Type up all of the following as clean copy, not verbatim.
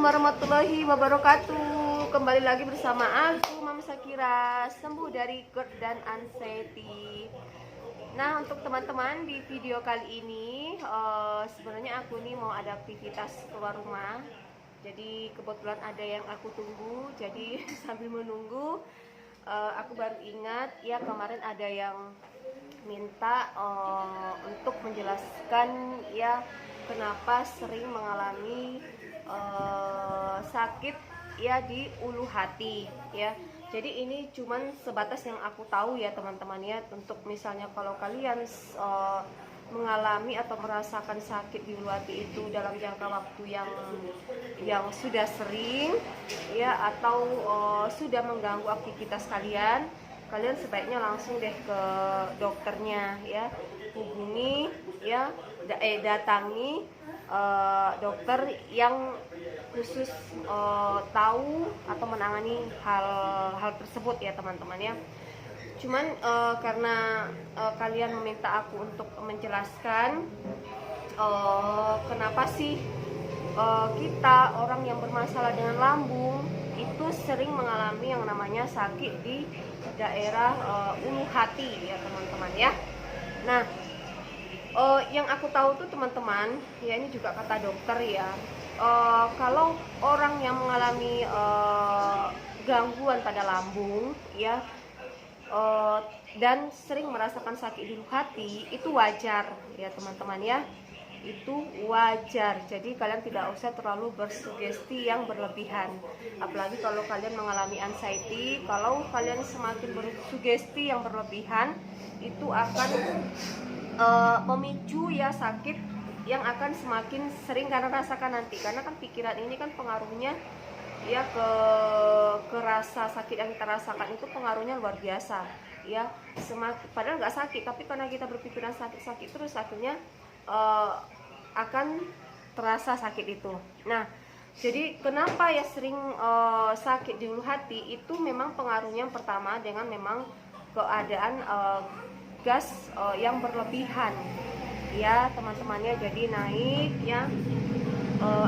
warahmatullahi wabarakatuh. Kembali lagi bersama aku, Mama Sakira, sembuh dari GERD dan anxiety. Nah, untuk teman-teman di video kali ini sebenarnya aku nih mau ada aktivitas keluar rumah. Jadi kebetulan ada yang aku tunggu. Jadi sambil menunggu aku baru ingat ya, kemarin ada yang minta untuk menjelaskan ya kenapa sering mengalami sakit ya di ulu hati ya. Jadi ini cuman sebatas yang aku tahu ya teman-teman ya. Untuk misalnya kalau kalian mengalami atau merasakan sakit di ulu hati itu dalam jangka waktu yang sudah sering ya, atau sudah mengganggu aktivitas kalian, kalian sebaiknya langsung deh ke dokternya ya. Hubungi ya, datangi dokter yang khusus tahu atau menangani hal tersebut ya teman-teman ya. Cuman karena kalian meminta aku untuk menjelaskan kenapa sih kita orang yang bermasalah dengan lambung itu sering mengalami yang namanya sakit di daerah ulu hati ya teman-teman ya. Nah, yang aku tahu tuh teman-teman ya, ini juga kata dokter ya, kalau orang yang mengalami gangguan pada lambung ya, dan sering merasakan sakit di ulu hati, itu wajar ya teman-teman ya, itu wajar. Jadi kalian tidak usah terlalu bersugesti yang berlebihan. Apalagi kalau kalian mengalami anxiety, kalau kalian semakin bersugesti yang berlebihan, itu akan memicu ya sakit yang akan semakin sering kalian rasakan nanti. Karena kan pikiran ini kan pengaruhnya ya ke rasa sakit yang kita rasakan, itu pengaruhnya luar biasa ya. Padahal nggak sakit, tapi karena kita berpikiran sakit terus, akhirnya akan terasa sakit itu. Nah, jadi kenapa ya sering sakit di ulu hati, itu memang pengaruhnya yang pertama dengan memang keadaan gas yang berlebihan ya teman-temannya. Jadi naik ya,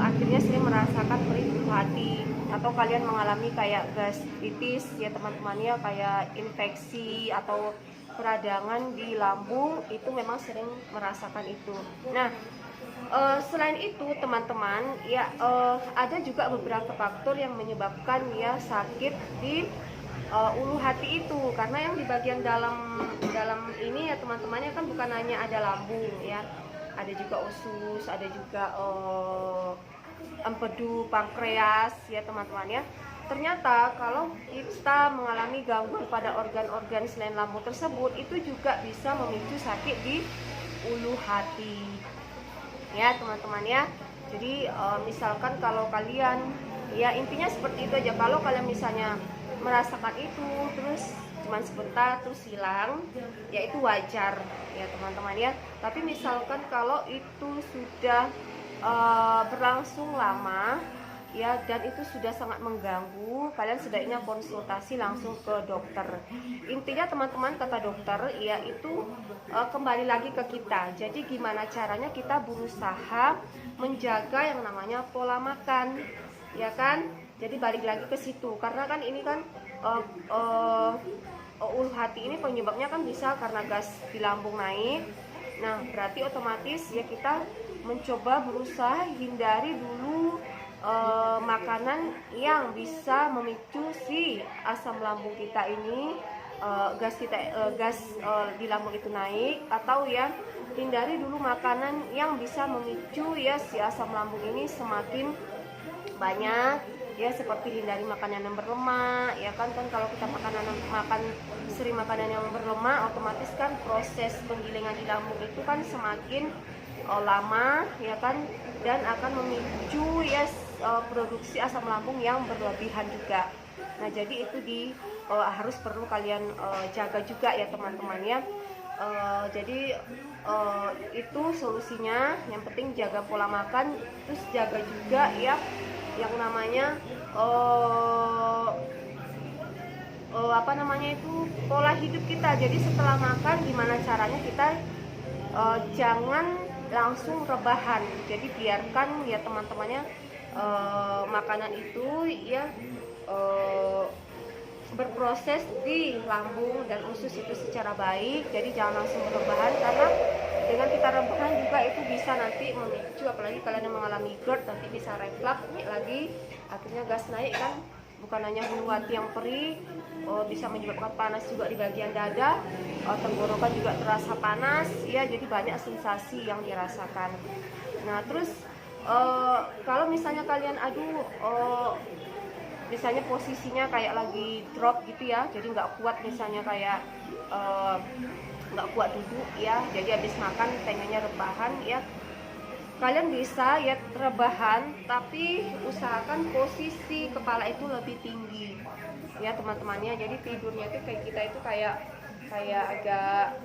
akhirnya sering merasakan perih di ulu hati, atau kalian mengalami kayak gastritis ya teman-temannya, kayak infeksi atau peradangan di lambung, itu memang sering merasakan itu. Nah, selain itu teman-teman ya, ada juga beberapa faktor yang menyebabkan ya sakit di ulu hati itu. Karena yang di bagian dalam ini ya teman-temannya kan bukan hanya ada lambung ya, ada juga usus, ada juga empedu, pankreas ya teman-teman ya. Ternyata kalau kita mengalami gangguan pada organ-organ selain lambung tersebut, itu juga bisa memicu sakit di ulu hati ya teman-teman ya. Jadi misalkan kalau kalian ya, intinya seperti itu aja. Kalau kalian misalnya merasakan itu terus cuman sebentar terus hilang, ya itu wajar ya teman-teman ya. Tapi misalkan kalau itu sudah berlangsung lama ya, dan itu sudah sangat mengganggu, kalian sebaiknya konsultasi langsung ke dokter. Intinya teman-teman, kata dokter ya, itu kembali lagi ke kita. Jadi gimana caranya kita berusaha menjaga yang namanya pola makan ya kan. Jadi balik lagi ke situ, karena kan ini kan ulu hati ini penyebabnya kan bisa karena gas di lambung naik. Nah, berarti otomatis ya kita mencoba berusaha hindari dulu makanan yang bisa memicu si asam lambung kita ini, gas di lambung itu naik. Atau ya hindari dulu makanan yang bisa memicu ya si asam lambung ini semakin banyak ya, seperti hindari makanan yang berlemak ya kan. Kalau kita sering makanan yang berlemak, otomatis kan proses penggilingan di lambung itu kan semakin lama ya kan, dan akan memicu ya produksi asam lambung yang berlebihan juga. Nah, jadi itu harus perlu kalian jaga juga ya teman-teman ya. Jadi itu solusinya. Yang penting jaga pola makan, terus jaga juga ya yang namanya pola hidup kita. Jadi setelah makan gimana caranya kita jangan langsung rebahan. Jadi biarkan ya teman-temannya makanan itu ya berproses di lambung dan usus itu secara baik. Jadi jangan langsung rebahan, karena dengan kita rebahan juga itu bisa nanti memicu, apalagi kalian yang mengalami GERD, nanti bisa reflux lagi, akhirnya gas naik kan. Bukan hanya bulu hati yang perih, bisa menyebabkan panas juga di bagian dada, tenggorokan juga terasa panas ya, jadi banyak sensasi yang dirasakan. Nah terus kalau misalnya kalian misalnya posisinya kayak lagi drop gitu ya, jadi nggak kuat, misalnya kayak nggak kuat duduk ya, jadi habis makan pengennya rebahan ya, kalian bisa ya rebahan, tapi usahakan posisi kepala itu lebih tinggi ya teman-temannya. Jadi tidurnya itu kayak kita itu kayak agak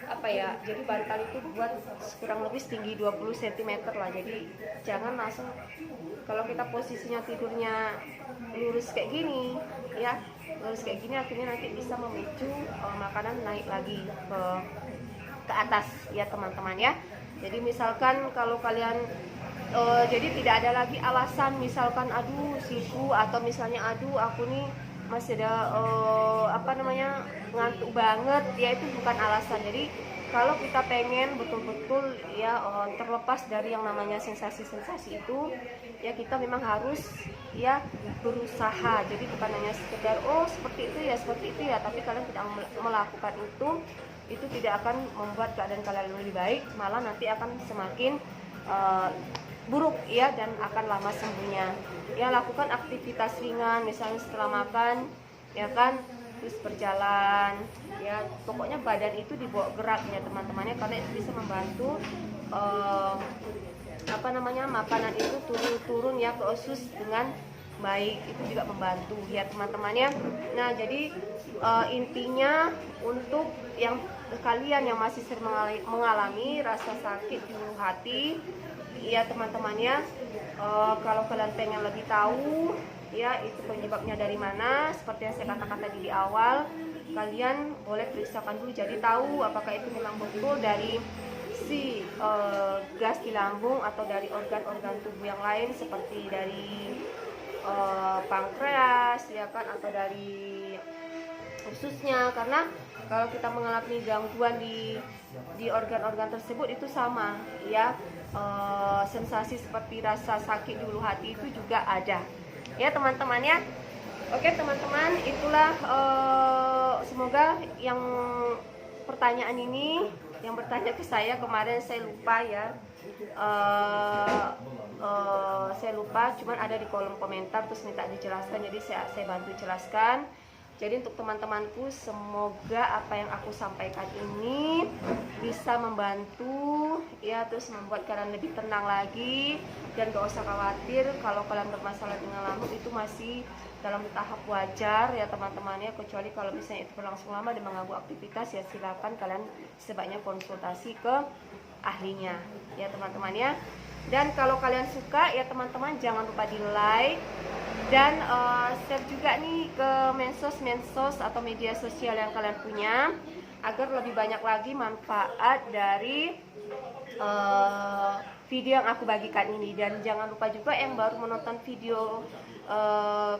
apa ya, jadi bantal itu buat kurang lebih setinggi 20 cm lah. Jadi jangan langsung, kalau kita posisinya tidurnya lurus kayak gini ya, lurus kayak gini, akhirnya nanti bisa memicu makanan naik lagi ke atas ya teman-teman ya. Jadi misalkan kalau kalian jadi tidak ada lagi alasan, misalkan aduh siku, atau misalnya aduh aku nih masih ada ngantuk banget ya, itu bukan alasan. Jadi kalau kita pengen betul-betul ya terlepas dari yang namanya sensasi-sensasi itu ya, kita memang harus ya berusaha. Jadi bukan hanya sekedar seperti itu ya, tapi kalian tidak melakukan itu tidak akan membuat keadaan kalian lebih baik, malah nanti akan semakin buruk ya, dan akan lama sembuhnya. Ya lakukan aktivitas ringan, misalnya setelah makan ya kan, terus berjalan ya, pokoknya badan itu dibawa gerak ya teman-temannya, karena itu bisa membantu makanan itu turun ya ke usus dengan baik, itu juga membantu ya teman-temannya. Nah jadi intinya untuk yang kalian yang masih sering mengalami rasa sakit di ulu hati ya teman-temannya, kalau kalian pengen lebih tahu ya itu penyebabnya dari mana, seperti yang saya katakan tadi di awal, kalian boleh periksakan dulu, jadi tahu apakah itu memang betul dari si gas di lambung atau dari organ-organ tubuh yang lain, seperti dari pankreas ya kan, atau dari ususnya. Karena kalau kita mengalami gangguan di organ-organ tersebut itu sama ya, sensasi seperti rasa sakit di ulu hati itu juga ada ya teman-teman ya. Oke teman-teman, itulah semoga yang pertanyaan ini yang bertanya ke saya kemarin, saya lupa ya, saya lupa, cuman ada di kolom komentar terus minta dijelaskan, jadi saya bantu jelaskan. Jadi untuk teman-temanku, semoga apa yang aku sampaikan ini bisa membantu ya, terus membuat kalian lebih tenang lagi, dan gak usah khawatir kalau kalian bermasalah dengan lambung, itu masih dalam tahap wajar ya teman-temannya. Kecuali kalau misalnya itu berlangsung lama dan mengganggu aktivitas, ya silakan kalian sebaiknya konsultasi ke ahlinya ya teman-teman ya. Dan kalau kalian suka ya teman-teman, jangan lupa di like dan share juga nih ke medsos atau media sosial yang kalian punya, agar lebih banyak lagi manfaat dari video yang aku bagikan ini. Dan jangan lupa juga yang baru menonton video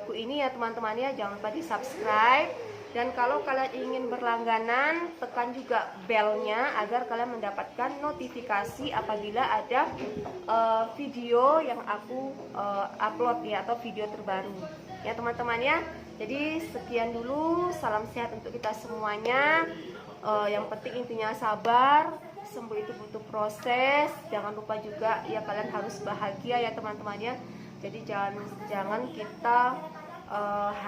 ku ini ya teman-teman ya, jangan lupa di subscribe. Dan kalau kalian ingin berlangganan, tekan juga belnya agar kalian mendapatkan notifikasi apabila ada video yang aku upload ya, atau video terbaru ya teman-teman ya. Jadi sekian dulu, salam sehat untuk kita semuanya. Yang penting intinya sabar, sembuh itu butuh proses. Jangan lupa juga ya, kalian harus bahagia ya teman-teman ya. Jadi jangan kita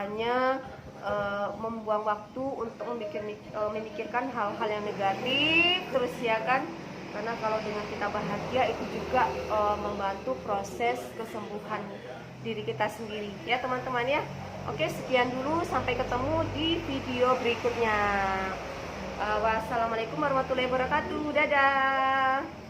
hanya membuang waktu untuk memikirkan hal-hal yang negatif terus ya kan, karena kalau dengan kita bahagia itu juga membantu proses kesembuhan diri kita sendiri ya teman-teman ya. Oke, sekian dulu, sampai ketemu di video berikutnya. Wassalamualaikum warahmatullahi wabarakatuh. Dadah.